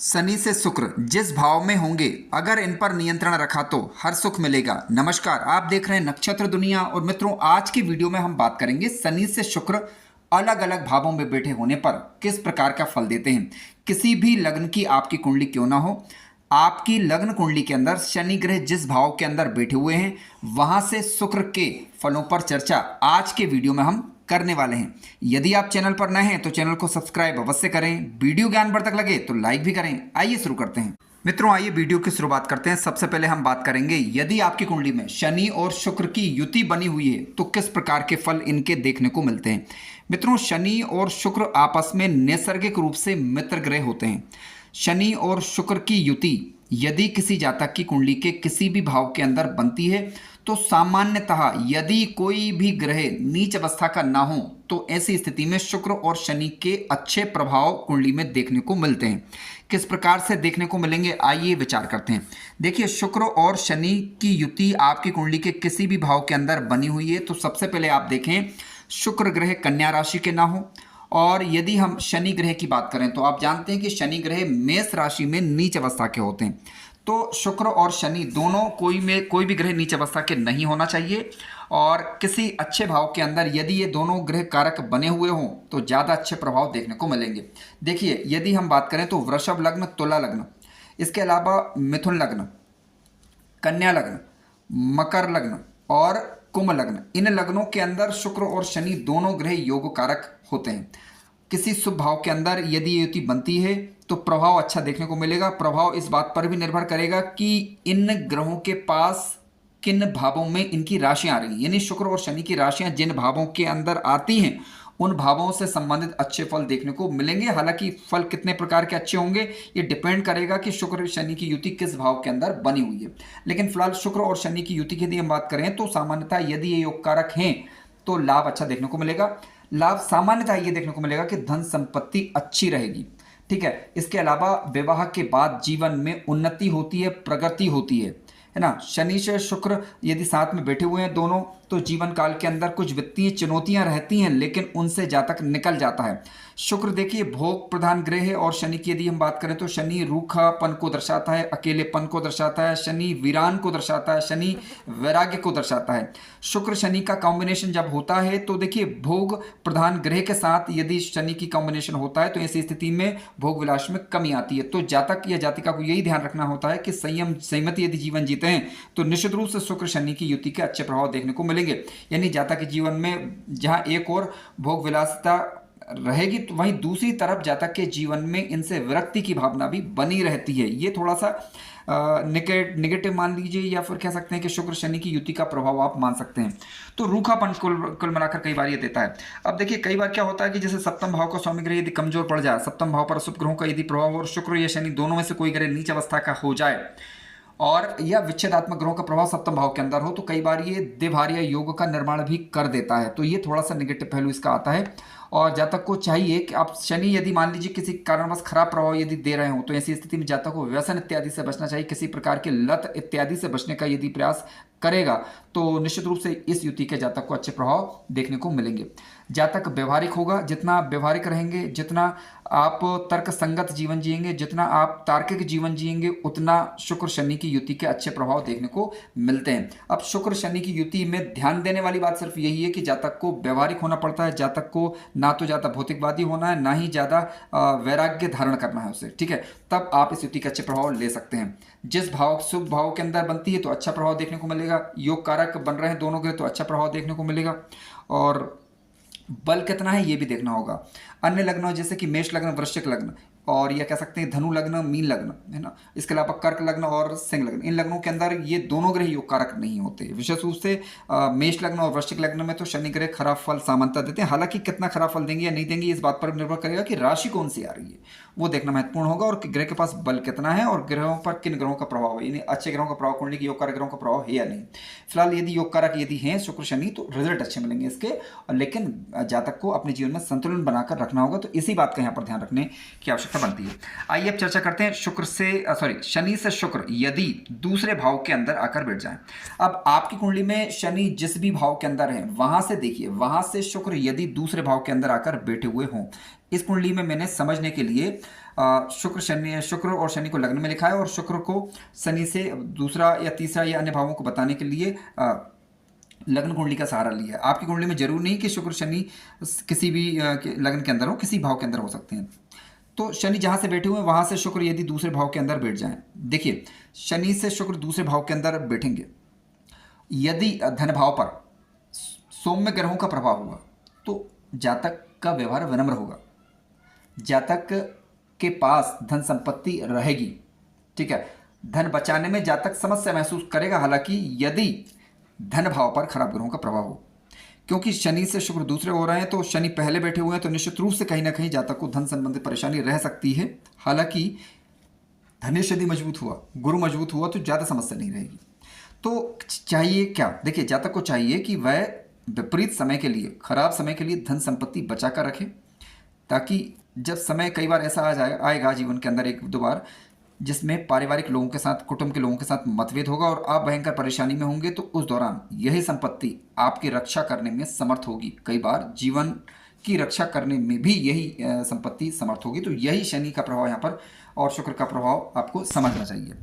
शनि से शुक्र जिस भाव में होंगे, अगर इन पर नियंत्रण रखा तो हर सुख मिलेगा। नमस्कार, आप देख रहे हैं नक्षत्र दुनिया। और मित्रों, आज की वीडियो में हम बात करेंगे शनि से शुक्र अलग अलग भावों में बैठे होने पर किस प्रकार का फल देते हैं। किसी भी लग्न की आपकी कुंडली क्यों ना हो, आपकी लग्न कुंडली के अंदर शनि ग्रह जिस भाव के अंदर बैठे हुए हैं, वहां से शुक्र के फलों पर चर्चा आज के वीडियो में हम करने वाले हैं। यदि आप चैनल पर नए हैं तो चैनल को सब्सक्राइब अवश्य करें। वीडियो ज्ञानवर्धक लगे तो लाइक भी करें। आइए शुरू करते हैं। मित्रों, आइए वीडियो की शुरुआत करते हैं। सबसे पहले हम बात करेंगे, यदि आपकी कुंडली में शनि और शुक्र की युति बनी हुई है तो किस प्रकार के फल इनके देखने को मिलते हैं। मित्रों, शनि और शुक्र आपस में नैसर्गिक रूप से मित्र ग्रह होते हैं। शनि और शुक्र की युति यदि किसी जातक की कुंडली के किसी भी भाव के अंदर बनती है तो सामान्यतः यदि कोई भी ग्रह नीच अवस्था का ना हो तो ऐसी स्थिति में शुक्र और शनि के अच्छे प्रभाव कुंडली में देखने को मिलते हैं। किस प्रकार से देखने को मिलेंगे, आइए विचार करते हैं। देखिए, शुक्र और शनि की युति आपकी कुंडली के किसी भी भाव के अंदर बनी हुई है तो सबसे पहले आप देखें, शुक्र ग्रह कन्या राशि के ना हो। और यदि हम शनि ग्रह की बात करें तो आप जानते हैं कि शनि ग्रह मेष राशि में नीच अवस्था के होते हैं। तो शुक्र और शनि दोनों कोई भी ग्रह नीच अवस्था के नहीं होना चाहिए। और किसी अच्छे भाव के अंदर यदि ये दोनों ग्रह कारक बने हुए हों तो ज़्यादा अच्छे प्रभाव देखने को मिलेंगे। देखिए, यदि हम बात करें तो वृषभ लग्न, तुला लग्न, इसके अलावा मिथुन लग्न, कन्या लग्न, मकर लग्न और कुंभ लग्न, इन लग्नों के अंदर शुक्र और शनि दोनों ग्रह योग कारक होते हैं। किसी शुभ भाव के अंदर यदि ये युति बनती है तो प्रभाव अच्छा देखने को मिलेगा। प्रभाव इस बात पर भी निर्भर करेगा कि इन ग्रहों के पास किन भावों में इनकी राशियां आ रही हैं, यानी शुक्र और शनि की राशियां जिन भावों के अंदर आती हैं उन भावों से संबंधित अच्छे फल देखने को मिलेंगे। हालांकि फल कितने प्रकार के अच्छे होंगे ये डिपेंड करेगा कि शुक्र और शनि की युति किस भाव के अंदर बनी हुई है। लेकिन फिलहाल शुक्र और शनि की युति की यदि हम बात करें तो सामान्यतः यदि ये योग कारक हैं तो लाभ अच्छा देखने को मिलेगा। लाभ सामान्यतः ये देखने को मिलेगा कि धन संपत्ति अच्छी रहेगी, ठीक है। इसके अलावा विवाह के बाद जीवन में उन्नति होती है, प्रगति होती है ना। शनि से शुक्र यदि साथ में बैठे हुए हैं दोनों तो जीवन काल के अंदर कुछ वित्तीय चुनौतियां रहती हैं, लेकिन उनसे जातक निकल जाता है। शुक्र देखिए भोग प्रधान ग्रह है और शनि की यदि हम बात करें तो शनि रूखापन को दर्शाता है, अकेलेपन को दर्शाता है, शनि वीरान को दर्शाता है, शनि वैराग्य को दर्शाता है। शुक्र शनि का कॉम्बिनेशन जब होता है तो देखिए भोग प्रधान ग्रह के साथ यदि शनि की कॉम्बिनेशन होता है तो ऐसी स्थिति में भोग विलास में कमी आती है। तो जातक या जातिका को यही ध्यान रखना होता है कि संयम संयमित यदि जीवन जीते हैं तो निश्चित रूप से शुक्र शनि की युति के अच्छे प्रभाव देखने को मिलेंगे। यानी जातक के जीवन में जहां एक और भोग विलासिता रहेगी तो वहीं दूसरी तरफ जातक के जीवन में इनसे विरक्ति की भावना भी बनी रहती है। ये थोड़ा सा नेगेटिव मान लीजिए या फिर कह सकते हैं कि शुक्र शनि की युति का प्रभाव आप मान सकते हैं। तो रूखापन कुल मिलाकर कई बार ये देता है। अब देखिए, कई बार क्या होता है कि जैसे सप्तम भाव का स्वामी ग्रह यदि कमजोर पड़ जाए, सप्तम भाव पर शुभ ग्रहों का यदि प्रभाव और शुक्र या शनि दोनों में से कोई ग्रह नीच अवस्था का हो जाए और या विच्छेदात्मक ग्रहों का प्रभाव सप्तम भाव के अंदर हो तो कई बार ये द्विभार्य योग का निर्माण भी कर देता है। तो ये थोड़ा सा नेगेटिव पहलू इसका आता है। और जातक को चाहिए कि आप शनि यदि मान लीजिए किसी कारणवश खराब प्रभाव यदि दे रहे हो तो ऐसी स्थिति में जातक को व्यसन इत्यादि से बचना चाहिए। किसी प्रकार के लत इत्यादि से बचने का यदि प्रयास करेगा तो निश्चित रूप से इस युति के जातक को अच्छे प्रभाव देखने को मिलेंगे। जातक व्यवहारिक होगा, जितना व्यवहारिक रहेंगे, जितना आप तर्क संगत जीवन जिएंगे, जितना आप तार्किक जीवन जिएंगे, उतना शुक्र शनि की युति के अच्छे प्रभाव देखने को मिलते हैं। अब शुक्र शनि की युति में ध्यान देने वाली बात सिर्फ यही है कि जातक को व्यवहारिक होना पड़ता है। जातक को ना तो ज़्यादा भौतिकवादी होना है, ना ही ज़्यादा वैराग्य धारण करना है उसे, ठीक है। तब आप इस युति के अच्छे प्रभाव ले सकते हैं। जिस भाव शुभ भाव के अंदर बनती है तो अच्छा प्रभाव देखने को मिलेगा। योग कारक बन रहे हैं दोनों ग्रह तो अच्छा प्रभाव देखने को मिलेगा। और बल कितना है ये भी देखना होगा। अन्य लग्नों जैसे कि मेष लग्न, वृश्चिक लग्न और या कह सकते हैं धनु लग्न, मीन लग्न, है ना, इसके अलावा कर्क लग्न और सिंह लग्न, इन लग्नों के अंदर ये दोनों ग्रह योग कारक नहीं होते। विशेष रूप से मेष लग्न और वृश्चिक लग्न में तो शनि ग्रह खराब फल सामान्यतः देते हैं। हालांकि कितना खराब फल देंगे या नहीं देंगे इस बात पर निर्भर करेगा कि राशि कौन सी आ रही है, वो देखना महत्वपूर्ण होगा। और ग्रह के पास बल कितना है और ग्रहों पर किन ग्रहों का प्रभाव है, यानी अच्छे ग्रहों का प्रभाव कुंडली के योग कारक ग्रहों का प्रभाव है या नहीं। फिलहाल यदि योग कारक यदि हैं शुक्र शनि तो रिजल्ट अच्छे मिलेंगे इसके। लेकिन जातक को अपने जीवन में संतुलन बनाकर रखना होगा, तो इसी बात का यहाँ पर ध्यान रखने की आवश्यकता बनती है। आइए अब चर्चा करते हैं शनि से शुक्र यदि दूसरे भाव के अंदर आकर बैठ जाए। अब आपकी कुंडली में शनि जिस भी भाव के अंदर है वहां से देखिए, वहां से शुक्र यदि दूसरे भाव के अंदर आकर बैठे हुए हों, इस कुंडली में मैंने समझने के लिए शुक्र और शनि को लग्न में लिखा है, और शुक्र को शनि से दूसरा या तीसरा या अन्य भावों को बताने के लिए लग्न कुंडली का सहारा लिया है। आपकी कुंडली में जरूर नहीं कि शुक्र शनि किसी भी लग्न के अंदर हो, किसी भाव के अंदर हो सकते हैं। तो शनि जहाँ से बैठे हुए हैं वहाँ से शुक्र यदि दूसरे भाव के अंदर बैठ जाएं, देखिए शनि से शुक्र दूसरे भाव के अंदर बैठेंगे, यदि धन भाव पर सौम्य ग्रहों का प्रभाव हुआ तो जातक का व्यवहार विनम्र होगा, जातक के पास धन संपत्ति रहेगी, ठीक है। धन बचाने में जातक समस्या महसूस करेगा, हालांकि यदि धन भाव पर खराब ग्रहों का प्रभाव हो, क्योंकि शनि से शुक्र दूसरे हो रहे हैं तो शनि पहले बैठे हुए हैं, तो निश्चित रूप से कहीं ना कहीं जातक को धन संबंधित परेशानी रह सकती है। हालांकि धनेश यदि मजबूत हुआ, गुरु मजबूत हुआ तो ज़्यादा समस्या नहीं रहेगी। तो चाहिए क्या, देखिए जातक को चाहिए कि वह विपरीत समय के लिए, खराब समय के लिए धन संपत्ति बचा कर रखे, ताकि जब समय कई बार ऐसा आएगा जीवन के अंदर एक दो बार जिसमें पारिवारिक लोगों के साथ, कुटुंब के लोगों के साथ मतभेद होगा और आप भयंकर परेशानी में होंगे, तो उस दौरान यही संपत्ति आपकी रक्षा करने में समर्थ होगी। कई बार जीवन की रक्षा करने में भी यही संपत्ति समर्थ होगी। तो यही शनि का प्रभाव यहाँ पर और शुक्र का प्रभाव आपको समझना चाहिए।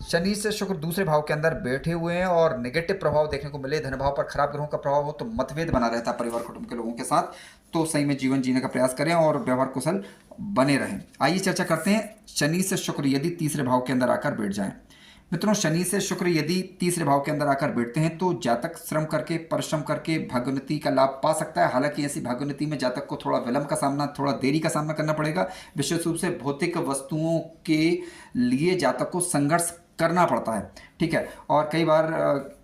शनि से शुक्र दूसरे भाव के अंदर बैठे हुए हैं और नेगेटिव प्रभाव देखने को मिले, धन भाव पर खराब ग्रहों का प्रभाव हो तो मतभेद बना रहता है परिवार कुटुंब के लोगों के साथ। तो सही में जीवन जीने का प्रयास करें और व्यवहार कुशल बने रहें। आइए चर्चा करते हैं शनि से शुक्र यदि तीसरे भाव के अंदर आकर बैठ जाएं। मित्रों, शनि से शुक्र यदि तीसरे भाव के अंदर आकर बैठते हैं तो जातक श्रम करके, परिश्रम करके भाग्योन्नति का लाभ पा सकता है। हालांकि ऐसी भाग्योन्नति में जातक को थोड़ा विलंब का सामना, थोड़ा देरी का सामना करना पड़ेगा। विशेष रूप से भौतिक वस्तुओं के लिए जातक को संघर्ष करना पड़ता है, ठीक है। और कई बार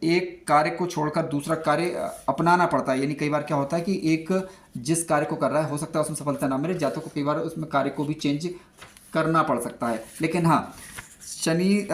एक कार्य को छोड़कर दूसरा कार्य अपनाना पड़ता है। यानी कई बार क्या होता है कि एक जिस कार्य को कर रहा है हो सकता है उसमें सफलता ना मिले, जातक को कई बार उसमें कार्य को भी चेंज करना पड़ सकता है। लेकिन हाँ, शनि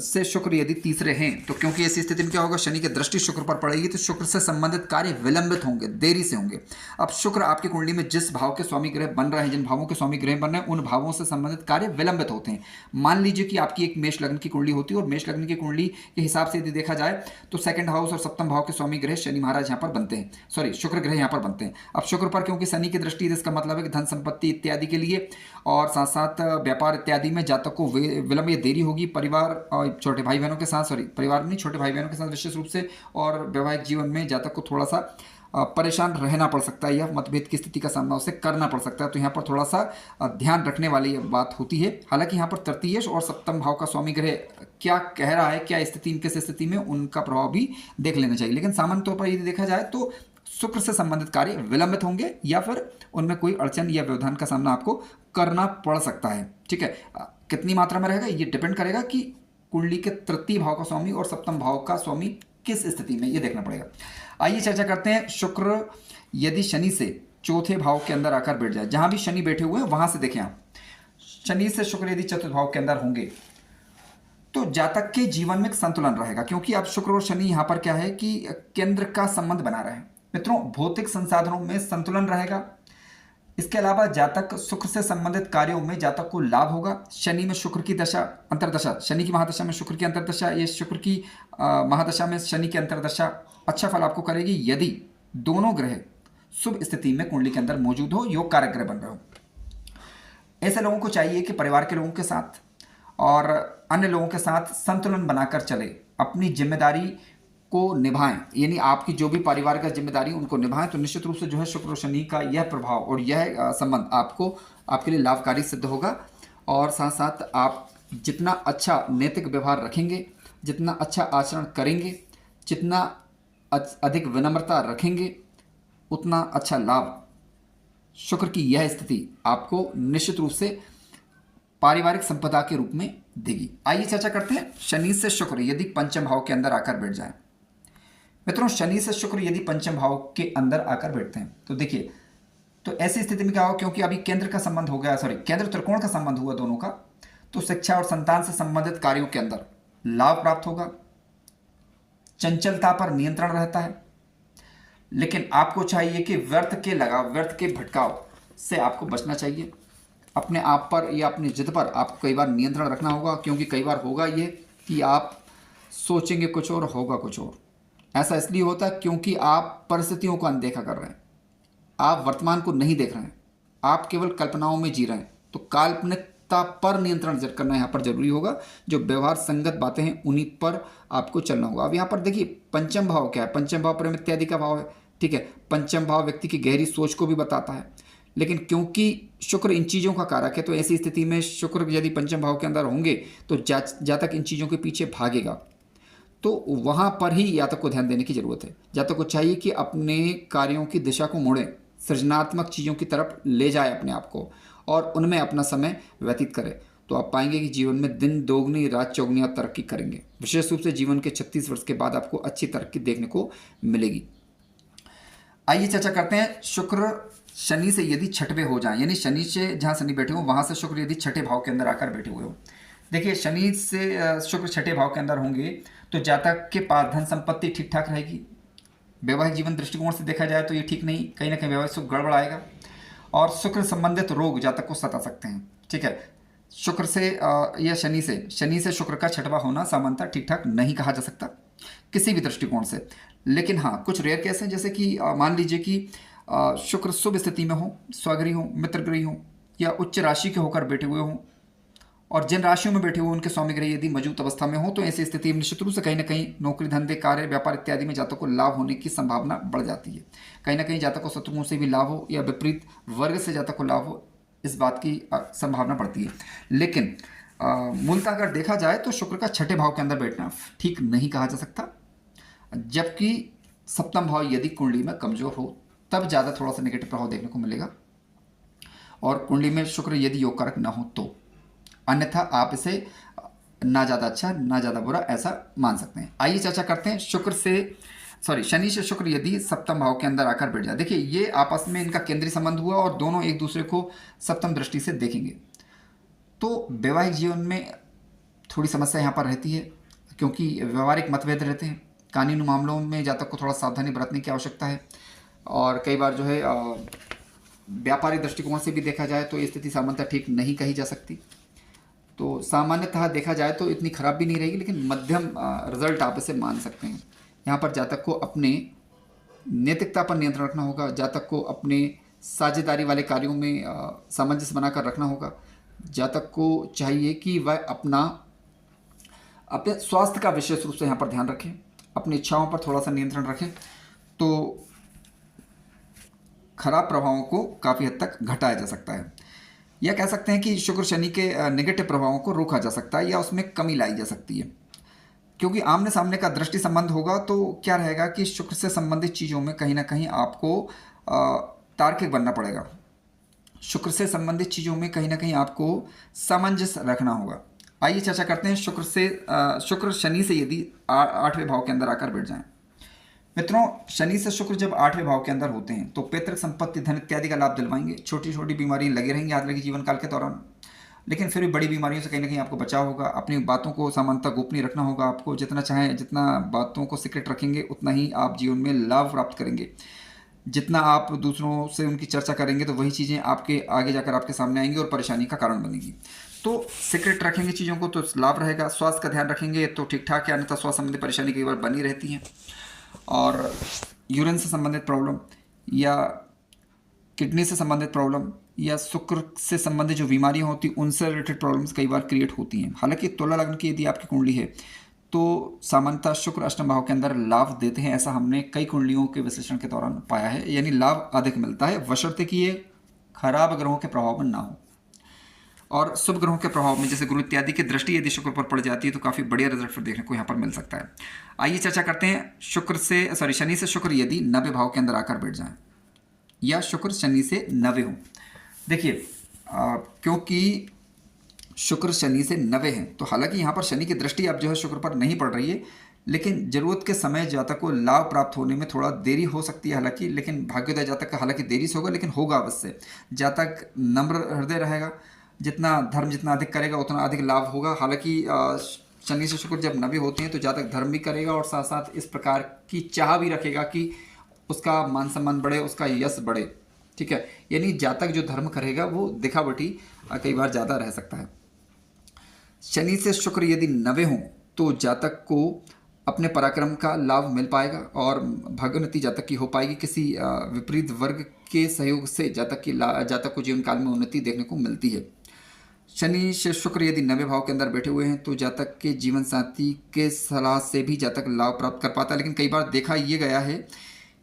से शुक्र यदि तीसरे हैं तो क्योंकि ऐसी स्थिति में क्या होगा, शनि की दृष्टि शुक्र पर पड़ेगी तो शुक्र से संबंधित कार्य विलंबित होंगे, देरी से होंगे। अब शुक्र आपकी कुंडली में जिस भाव के स्वामी ग्रह बन रहे हैं, जिन भावों के स्वामी ग्रह बन रहे हैं, उन भावों से संबंधित कार्य विलंबित होते हैं। मान लीजिए कि आपकी एक मेष लग्न की कुंडली होती है और मेष लग्न की कुंडली के हिसाब से यदि देखा जाए तो सेकंड हाउस और सप्तम भाव के स्वामी ग्रह शनि महाराज यहाँ पर बनते हैं, सॉरी शुक्र ग्रह यहाँ पर बनते हैं। अब शुक्र पर क्योंकि शनि की दृष्टि, इसका मतलब है कि धन संपत्ति इत्यादि के लिए और साथ साथ व्यापार इत्यादि में जातक को विलंब या देरी होगी। परिवार और छोटे भाई बहनों के साथ, सॉरी परिवार नहीं, छोटे भाई बहनों के साथ विशेष रूप से, और वैवाहिक जीवन में जातक को थोड़ा सा परेशान रहना पड़ सकता है या मतभेद की स्थिति का सामना उसे करना पड़ सकता है। तो यहाँ पर थोड़ा सा ध्यान रखने वाली बात होती है। हालांकि यहाँ पर तृतीय और सप्तम भाव का स्वामी ग्रह क्या कह रहा है, क्या स्थिति, किस स्थिति में, उनका प्रभाव भी देख लेना चाहिए। लेकिन सामान्य तौर पर यदि देखा जाए तो शुक्र से संबंधित कार्य विलंबित होंगे या फिर उनमें कोई अड़चन या व्यवधान का सामना आपको करना पड़ सकता है, ठीक है। कितनी मात्रा में रहेगा ये डिपेंड करेगा कि कुंडली के तृतीय भाव का स्वामी और सप्तम भाव का स्वामी किस स्थिति में, ये देखना पड़ेगा। आइए चर्चा करते हैं शुक्र यदि शनि से चौथे भाव के अंदर आकर बैठ जाए, जहां भी शनि बैठे हुए हैं वहां से देखें आप, शनि से शुक्र यदि चतुर्थ भाव के अंदर होंगे तो जातक के जीवन में एक संतुलन रहेगा, क्योंकि अब शुक्र और शनि यहां पर क्या है कि केंद्र का संबंध बना रहे हैं। मित्रों, भौतिक संसाधनों में संतुलन रहेगा। इसके अलावा जातक शुक्र से संबंधित कार्यों में जातक को लाभ होगा। शनि में शुक्र की दशा, अंतरदशा, शनि की महादशा में शुक्र की अंतरदशा, ये शुक्र की महादशा में शनि की अंतरदशा अच्छा फल आपको करेगी यदि दोनों ग्रह शुभ स्थिति में कुंडली के अंदर मौजूद हो, योग कारक ग्रह बन रहे हो। ऐसे लोगों को चाहिए कि परिवार के लोगों के साथ और अन्य लोगों के साथ संतुलन बनाकर चले, अपनी जिम्मेदारी को निभाएं। यानी आपकी जो भी पारिवारिक जिम्मेदारी उनको निभाएं, तो निश्चित रूप से जो है शुक्र और शनि का यह प्रभाव और यह संबंध आपको, आपके लिए लाभकारी सिद्ध होगा। और साथ साथ आप जितना अच्छा नैतिक व्यवहार रखेंगे, जितना अच्छा आचरण करेंगे, जितना अधिक विनम्रता रखेंगे, उतना अच्छा लाभ शुक्र की यह स्थिति आपको निश्चित रूप से पारिवारिक संपदा के रूप में देगी। आइए चर्चा करते हैं शनि से शुक्र यदि पंचम भाव के अंदर आकर बैठ जाए। मित्रों, शनि से शुक्र यदि पंचम भाव के अंदर आकर बैठते हैं तो देखिए, तो ऐसी स्थिति में क्या होगा, क्योंकि अभी केंद्र का संबंध हो गया, सॉरी केंद्र त्रिकोण का संबंध हुआ दोनों का, तो शिक्षा और संतान से संबंधित कार्यों के अंदर लाभ प्राप्त होगा। चंचलता पर नियंत्रण रहता है, लेकिन आपको चाहिए कि व्यर्थ के लगाव, व्यर्थ के भटकाव से आपको बचना चाहिए। अपने आप पर या अपनी जिद पर आपको कई बार नियंत्रण रखना होगा, क्योंकि कई बार होगा ये कि आप सोचेंगे कुछ और होगा कुछ और। ऐसा इसलिए होता है क्योंकि आप परिस्थितियों को अनदेखा कर रहे हैं, आप वर्तमान को नहीं देख रहे हैं, आप केवल कल्पनाओं में जी रहे हैं। तो काल्पनिकता पर नियंत्रण करना यहाँ पर जरूरी होगा। जो व्यवहार संगत बातें हैं उन्हीं पर आपको चलना होगा। अब यहाँ पर देखिए पंचम भाव क्या है, पंचम भाव प्रेम इत्यादि का भाव है, ठीक है। पंचम भाव व्यक्ति की गहरी सोच को भी बताता है, लेकिन क्योंकि शुक्र इन चीज़ों का कारक है तो ऐसी स्थिति में शुक्र यदि पंचम भाव के अंदर होंगे तो जातक इन चीज़ों के पीछे भागेगा, तो वहाँ पर ही जातक को ध्यान देने की जरूरत है। जातक को चाहिए कि अपने कार्यों की दिशा को मोड़े, सृजनात्मक चीज़ों की तरफ ले जाए अपने आप को और उनमें अपना समय व्यतीत करे, तो आप पाएंगे कि जीवन में दिन दोगुनी रात चौगुनी आप तरक्की करेंगे। विशेष रूप से जीवन के 36 वर्ष के बाद आपको अच्छी तरक्की देखने को मिलेगी। आइए चर्चा करते हैं शुक्र शनि से यदि छठवें हो जाए, यानी शनि से जहाँ शनि बैठे हो वहाँ से शुक्र यदि छठे भाव के अंदर आकर बैठे हुए हो। देखिए शनि से शुक्र छठे भाव के अंदर होंगे तो जातक के पास धन संपत्ति ठीक ठाक रहेगी। वैवाहिक जीवन दृष्टिकोण से देखा जाए तो ये ठीक नहीं, कहीं ना कहीं वैवाहिक सुख गड़बड़ आएगा और शुक्र संबंधित रोग जातक को सता सकते हैं, ठीक है। शुक्र से या शनि से शुक्र का छठवां होना सामान्यतः ठीक ठाक नहीं कहा जा सकता किसी भी दृष्टिकोण से। लेकिन हाँ कुछ रेयर केस हैं, जैसे कि मान लीजिए कि शुक्र शुभ स्थिति में हो, स्वगृही हो, मित्रगृही हो या उच्च राशि के होकर बैठे हुए हों, और जिन राशियों में बैठे हुए उनके स्वामी ग्रह यदि मौजूद अवस्था में हो तो ऐसी स्थिति में निश्चित रूप से कहीं ना कहीं नौकरी धंधे कार्य व्यापार इत्यादि में जातक को लाभ होने की संभावना बढ़ जाती है। कहीं ना कहीं जातक को शत्रुओं से भी लाभ हो या विपरीत वर्ग से जातक को लाभ हो, इस बात की संभावना बढ़ती है। लेकिन मूलतः अगर देखा जाए तो शुक्र का छठे भाव के अंदर बैठना ठीक नहीं कहा जा सकता, जबकि सप्तम भाव यदि कुंडली में कमजोर हो तब ज़्यादा थोड़ा सा नेगेटिव प्रभाव देखने को मिलेगा, और कुंडली में शुक्र यदि योग कारक ना हो तो, अन्यथा आप इसे ना ज़्यादा अच्छा ना ज़्यादा बुरा ऐसा मान सकते हैं। आइए चर्चा करते हैं शनि से शुक्र यदि सप्तम भाव के अंदर आकर बैठ जाए। देखिए ये आपस में इनका केंद्रीय संबंध हुआ और दोनों एक दूसरे को सप्तम दृष्टि से देखेंगे, तो वैवाहिक जीवन में थोड़ी समस्या यहाँ पर रहती है, क्योंकि व्यवहारिक मतभेद रहते हैं। कानूनी मामलों में जातक को थोड़ा सावधानी बरतने की आवश्यकता है, और कई बार जो है व्यापारिक दृष्टिकोण से भी देखा जाए तो ये स्थिति सामान्यतः ठीक नहीं कही जा सकती। तो सामान्यतः देखा जाए तो इतनी खराब भी नहीं रहेगी, लेकिन मध्यम रिजल्ट आप इसे मान सकते हैं। यहाँ पर जातक को अपने नैतिकता पर नियंत्रण रखना होगा, जातक को अपने साझेदारी वाले कार्यों में सामंजस्य बनाकर रखना होगा। जातक को चाहिए कि वह अपने स्वास्थ्य का विशेष रूप से यहाँ पर ध्यान रखें, अपनी इच्छाओं पर थोड़ा सा नियंत्रण रखें, तो खराब प्रभावों को काफ़ी हद तक घटाया जा सकता है। या कह सकते हैं कि शुक्र शनि के नेगेटिव प्रभावों को रोका जा सकता है या उसमें कमी लाई जा सकती है, क्योंकि आमने सामने का दृष्टि संबंध होगा तो क्या रहेगा कि शुक्र से संबंधित चीज़ों में कहीं ना कहीं आपको तार्किक बनना पड़ेगा। शुक्र से संबंधित चीज़ों में कहीं ना कहीं आपको सामंजस्य रखना होगा। आइए चर्चा करते हैं शुक्र शनि से यदि 8वें भाव के अंदर आकर बैठ जाएं। मित्रों शनि से शुक्र जब 8वें भाव के अंदर होते हैं तो पैतृक संपत्ति धन इत्यादि का लाभ दिलवाएंगे। छोटी छोटी बीमारियां लगी रहेंगी आगे के जीवन काल के दौरान, लेकिन फिर भी बड़ी बीमारियों से कहीं ना कहीं आपको बचाव होगा। अपनी बातों को सामान्यतः गोपनीय रखना होगा। आपको जितना बातों को सीक्रेट रखेंगे उतना ही आप जीवन में लाभ प्राप्त करेंगे। जितना आप दूसरों से उनकी चर्चा करेंगे तो वही चीज़ें आपके आगे जाकर आपके सामने आएंगी और परेशानी का कारण बनेगी। तो सीक्रेट रखेंगे चीज़ों को तो लाभ रहेगा। स्वास्थ्य का ध्यान रखेंगे तो ठीक ठाक है, अन्यथा स्वास्थ्य संबंधी परेशानी कई बार बनी रहती हैं। और यूरिन से संबंधित प्रॉब्लम या किडनी से संबंधित प्रॉब्लम या शुक्र से संबंधित जो बीमारियां होती हैं उनसे रिलेटेड प्रॉब्लम्स कई बार क्रिएट होती हैं। हालांकि तुला लग्न की यदि आपकी कुंडली है तो सामान्यतः शुक्र अष्टम भाव के अंदर लाभ देते हैं, ऐसा हमने कई कुंडलियों के विश्लेषण के दौरान पाया है। यानी लाभ अधिक मिलता है बशर्ते कि ये खराब ग्रहों के प्रभाव में ना हो। और शुभ ग्रहों के प्रभाव में जैसे गुरु इत्यादि की दृष्टि यदि शुक्र पर पड़ जाती है तो काफ़ी बढ़िया रिजल्ट फिर देखने को यहाँ पर मिल सकता है। आइए चर्चा करते हैं शनि से शुक्र यदि 90 भाव के अंदर आकर बैठ जाएं या शुक्र शनि से 90 हो। देखिए क्योंकि शुक्र शनि से 90 है तो हालांकि यहाँ पर शनि की दृष्टि अब जो है शुक्र पर नहीं पड़ रही है, लेकिन जरूरत के समय जातक को लाभ प्राप्त होने में थोड़ा देरी हो सकती है। हालांकि लेकिन भाग्योदय जातक का हालांकि देरी से होगा लेकिन होगा अवश्य। जातक नम्र हृदय रहेगा, जितना धर्म जितना अधिक करेगा उतना अधिक लाभ होगा। हालांकि शनि से शुक्र जब 90 होते हैं तो जातक धर्म भी करेगा और साथ साथ इस प्रकार की चाह भी रखेगा कि उसका मान सम्मान बढ़े, उसका यश बढ़े, ठीक है। यानी जातक जो धर्म करेगा वो दिखावटी कई बार ज़्यादा रह सकता है। शनि से शुक्र यदि 90 हों तो जातक को अपने पराक्रम का लाभ मिल पाएगा और भाग्योन्नति जातक की हो पाएगी। किसी विपरीत वर्ग के सहयोग से जातक को जीवन काल में उन्नति देखने को मिलती है। शनि से शुक्र यदि 90 भाव के अंदर बैठे हुए हैं तो जातक के जीवन साथी के सलाह से भी जातक लाभ प्राप्त कर पाता है। लेकिन कई बार देखा ये गया है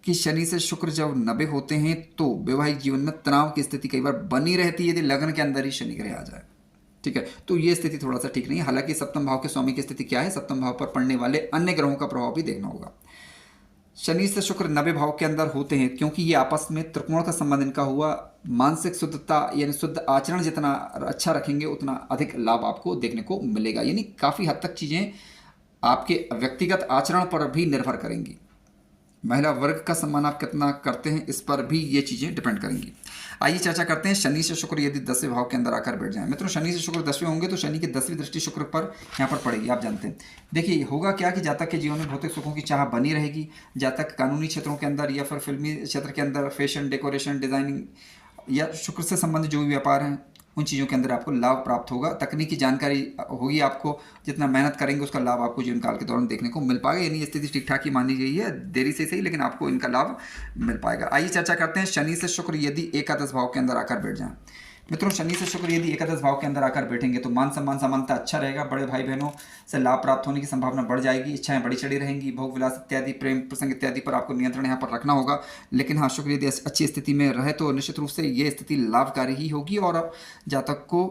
कि शनि से शुक्र जब 90 होते हैं तो वैवाहिक जीवन में तनाव की स्थिति कई बार बनी रहती है यदि लग्न के अंदर ही शनि ग्रह आ जाए। ठीक है, तो ये स्थिति थोड़ा सा ठीक नहीं है। हालांकि सप्तम भाव के स्वामी की स्थिति क्या है, सप्तम भाव पर पड़ने वाले अन्य ग्रहों का प्रभाव भी देखना होगा। शनि से शुक्र 90 भाव के अंदर होते हैं क्योंकि ये आपस में त्रिकोण का संबंध इनका हुआ। मानसिक शुद्धता यानी शुद्ध आचरण जितना अच्छा रखेंगे उतना अधिक लाभ आपको देखने को मिलेगा। यानी काफ़ी हद तक चीज़ें आपके व्यक्तिगत आचरण पर भी निर्भर करेंगी। महिला वर्ग का सम्मान आप कितना करते हैं इस पर भी ये चीज़ें डिपेंड करेंगी। आइए चर्चा करते हैं शनि से शुक्र यदि 10वें भाव के अंदर आकर बैठ जाएं। मित्रों, शनि से शुक्र 10वें होंगे तो शनि की 10वीं दृष्टि शुक्र पर यहाँ पर पड़ेगी। आप जानते हैं, देखिए होगा क्या कि जातक के जीवन में भौतिक सुखों की चाह बनी रहेगी। जातक कानूनी क्षेत्रों के अंदर या फिर फिल्मी क्षेत्र के अंदर फैशन, डेकोरेशन, डिजाइनिंग या शुक्र से संबंधित जो भी व्यापार हैं उन चीज़ों के अंदर आपको लाभ प्राप्त होगा। तकनीकी जानकारी होगी, आपको जितना मेहनत करेंगे उसका लाभ आपको जीवन काल के दौरान देखने को मिल पाएगा। यानी स्थिति ठीक ठाक ही मानी गई है, देरी से सही लेकिन आपको इनका लाभ मिल पाएगा। आइए चर्चा करते हैं शनि से शुक्र यदि एकादश भाव के अंदर आकर बैठ जाएं। मित्रों, शनि से शुक्र यदि एकादश भाव के अंदर आकर बैठेंगे तो मान सम्मान समानता अच्छा रहेगा। बड़े भाई बहनों से लाभ प्राप्त होने की संभावना बढ़ जाएगी। इच्छाएं बड़ी चढ़ी रहेंगी। भोग विलास इत्यादि, प्रेम प्रसंग इत्यादि पर आपको नियंत्रण यहाँ पर रखना होगा। लेकिन हाँ, शुक्र यदि अच्छी स्थिति में रहे तो निश्चित रूप से ये स्थिति लाभकारी ही होगी और जातक को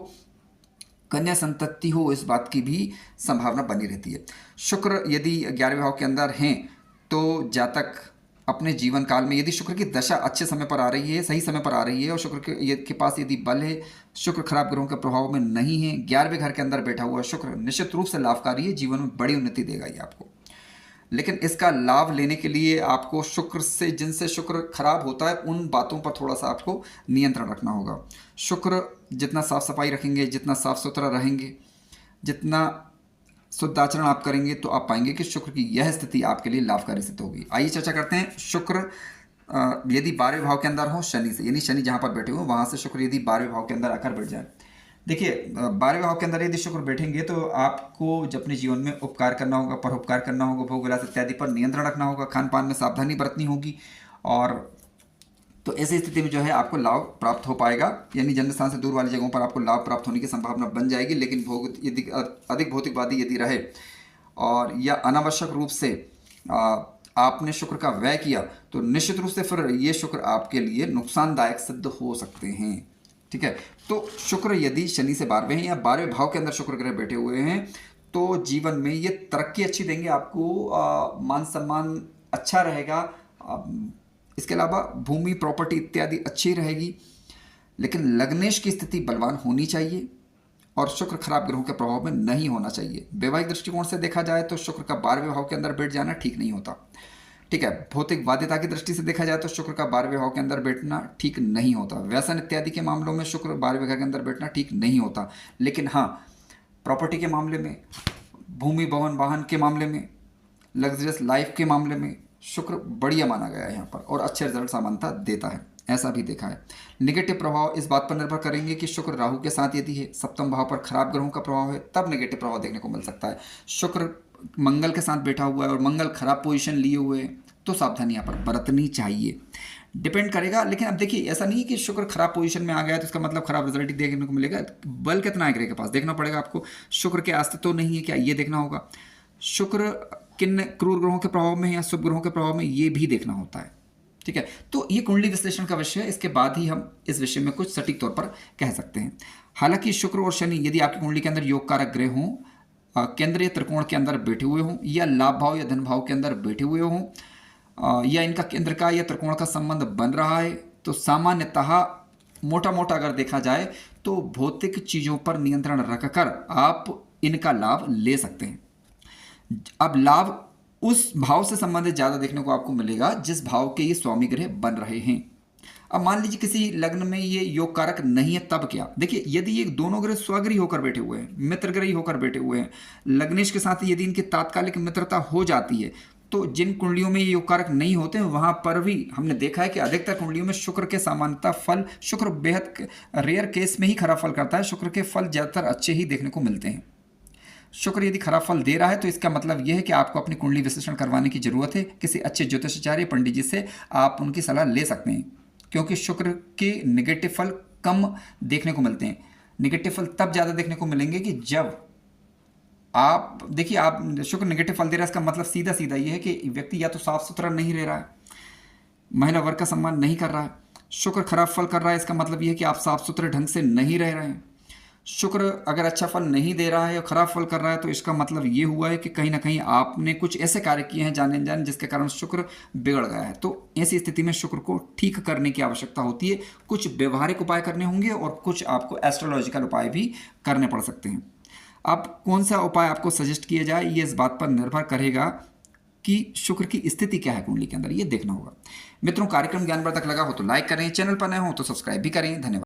कन्या संतति हो इस बात की भी संभावना बनी रहती है। शुक्र यदि 11वें भाव के अंदर हैं तो जातक अपने जीवन काल में यदि शुक्र की दशा अच्छे समय पर आ रही है, सही समय पर आ रही है और शुक्र के पास यदि बल है, शुक्र खराब ग्रहों के प्रभाव में नहीं है, 11वें घर के अंदर बैठा हुआ शुक्र निश्चित रूप से लाभकारी है। जीवन में बड़ी उन्नति देगा ये आपको। लेकिन इसका लाभ लेने के लिए आपको शुक्र से, जिनसे शुक्र खराब होता है उन बातों पर थोड़ा सा आपको नियंत्रण रखना होगा। शुक्र जितना साफ सफाई रखेंगे, जितना साफ सुथरा रहेंगे, जितना शुद्ध आचरण आप करेंगे तो आप पाएंगे कि शुक्र की यह स्थिति आपके लिए लाभकारी सिद्ध होगी। आइए चर्चा करते हैं शुक्र यदि 12वें भाव के अंदर हो शनि से, यानी शनि जहाँ पर बैठे हो वहाँ से शुक्र यदि 12वें भाव के अंदर आकर बैठ जाए। देखिए 12वें भाव के अंदर यदि शुक्र बैठेंगे तो आपको जब अपने जीवन में उपकार करना होगा, परोपकार करना होगा, भोग विलास इत्यादि पर नियंत्रण रखना होगा, खान पान में सावधानी बरतनी होगी और तो ऐसी स्थिति में जो है आपको लाभ प्राप्त हो पाएगा। यानी जन्म स्थान से दूर वाली जगहों पर आपको लाभ प्राप्त होने की संभावना बन जाएगी। लेकिन यदि अधिक भौतिकवादी यदि रहे और या अनावश्यक रूप से आपने शुक्र का व्यय किया तो निश्चित रूप से फिर ये शुक्र आपके लिए नुकसानदायक सिद्ध हो सकते हैं। ठीक है, तो शुक्र यदि शनि से 12वें हैं या 12वें भाव के अंदर शुक्र ग्रह बैठे हुए हैं तो जीवन में ये तरक्की अच्छी देंगे आपको। मान सम्मान अच्छा रहेगा। इसके अलावा भूमि, प्रॉपर्टी इत्यादि अच्छी रहेगी। लेकिन लग्नेश की स्थिति बलवान होनी चाहिए और शुक्र खराब ग्रहों के प्रभाव में नहीं होना चाहिए। वैवाहिक दृष्टिकोण से देखा जाए तो शुक्र का 12वें भाव के अंदर बैठ जाना ठीक नहीं होता। ठीक है, भौतिक बाध्यता की दृष्टि से देखा जाए तो शुक्र का 12वें भाव के अंदर बैठना ठीक नहीं होता। व्यसन इत्यादि के मामलों में शुक्र 12वें घर के अंदर बैठना ठीक नहीं होता। लेकिन हाँ, प्रॉपर्टी के मामले में, भूमि, भवन, वाहन के मामले में, लग्जरियस लाइफ के मामले में शुक्र बढ़िया माना गया है यहाँ पर और अच्छे रिजल्ट सामान्यता देता है, ऐसा भी देखा है। नेगेटिव प्रभाव इस बात पर निर्भर करेंगे कि शुक्र राहु के साथ यदि है, सप्तम भाव पर खराब ग्रहों का प्रभाव है, तब नेगेटिव प्रभाव देखने को मिल सकता है। शुक्र मंगल के साथ बैठा हुआ है और मंगल खराब पोजीशन लिए हुए है तो सावधानी यहाँ पर बरतनी चाहिए। डिपेंड करेगा। लेकिन अब देखिए, ऐसा नहीं है कि शुक्र खराब पोजीशन में आ गया तो इसका मतलब खराब रिजल्ट ही देखने को मिलेगा। बल कितना है ग्रह के पास देखना पड़ेगा आपको। शुक्र के अस्तित्व तो नहीं है क्या, ये देखना होगा। शुक्र किन क्रूर ग्रहों के प्रभाव में है या शुभ ग्रहों के प्रभाव में, ये भी देखना होता है। ठीक है, तो ये कुंडली विश्लेषण का विषय है। इसके बाद ही हम इस विषय में कुछ सटीक तौर पर कह सकते हैं। हालांकि शुक्र और शनि यदि आपकी कुंडली के अंदर योग कारक ग्रह हों, केंद्रीय त्रिकोण के अंदर बैठे हुए हों या लाभ भाव या धन भाव के अंदर बैठे हुए हों या इनका केंद्र का या त्रिकोण का संबंध बन रहा है, तो सामान्यतः मोटा मोटा अगर देखा जाए तो भौतिक चीज़ों पर नियंत्रण रखकर आप इनका लाभ ले सकते हैं। अब लाभ उस भाव से संबंधित ज़्यादा देखने को आपको मिलेगा जिस भाव के ये स्वामी ग्रह बन रहे हैं। अब मान लीजिए किसी लग्न में ये योग कारक नहीं है, तब क्या। देखिए, यदि ये दोनों ग्रह स्वग्रही होकर बैठे हुए हैं, मित्रग्रही होकर बैठे हुए हैं, लग्नेश के साथ यदि इनकी तात्कालिक मित्रता हो जाती है तो जिन कुंडलियों में ये योग कारक नहीं होते हैं वहां पर भी हमने देखा है कि अधिकतर कुंडलियों में शुक्र के सामान्यता फल, शुक्र बेहद रेयर केस में ही खराब फल करता है। शुक्र के फल ज़्यादातर अच्छे ही देखने को मिलते हैं। शुक्र यदि खराब फल दे रहा है तो इसका मतलब यह है कि आपको अपनी कुंडली विश्लेषण करवाने की जरूरत है। किसी अच्छे ज्योतिषाचार्य पंडित जी से आप उनकी सलाह ले सकते हैं, क्योंकि शुक्र के नेगेटिव फल कम देखने को मिलते हैं। नेगेटिव फल तब ज़्यादा देखने को मिलेंगे कि जब आप देखिए, आप शुक्र नेगेटिव फल दे रहा है, इसका मतलब सीधा सीधा ये है कि व्यक्ति या तो साफ सुथरा नहीं रह रहा है, महिला वर्ग का सम्मान नहीं कर रहा है। शुक्र खराब फल कर रहा है, इसका मतलब ये है कि आप साफ सुथरे ढंग से नहीं रह रहे हैं। शुक्र अगर अच्छा फल नहीं दे रहा है और खराब फल कर रहा है तो इसका मतलब ये हुआ है कि कहीं ना कहीं आपने कुछ ऐसे कार्य किए हैं जाने अनजाने जिसके कारण शुक्र बिगड़ गया है। तो ऐसी स्थिति में शुक्र को ठीक करने की आवश्यकता होती है। कुछ व्यवहारिक उपाय करने होंगे और कुछ आपको एस्ट्रोलॉजिकल उपाय भी करने पड़ सकते हैं। अब कौन सा उपाय आपको सजेस्ट किया जाए, ये इस बात पर निर्भर करेगा कि शुक्र की स्थिति क्या है कुंडली के अंदर, ये देखना होगा। मित्रों, कार्यक्रम ज्ञानवर्धक लगा हो तो लाइक करें, चैनल पर नए हो तो सब्सक्राइब भी करें। धन्यवाद।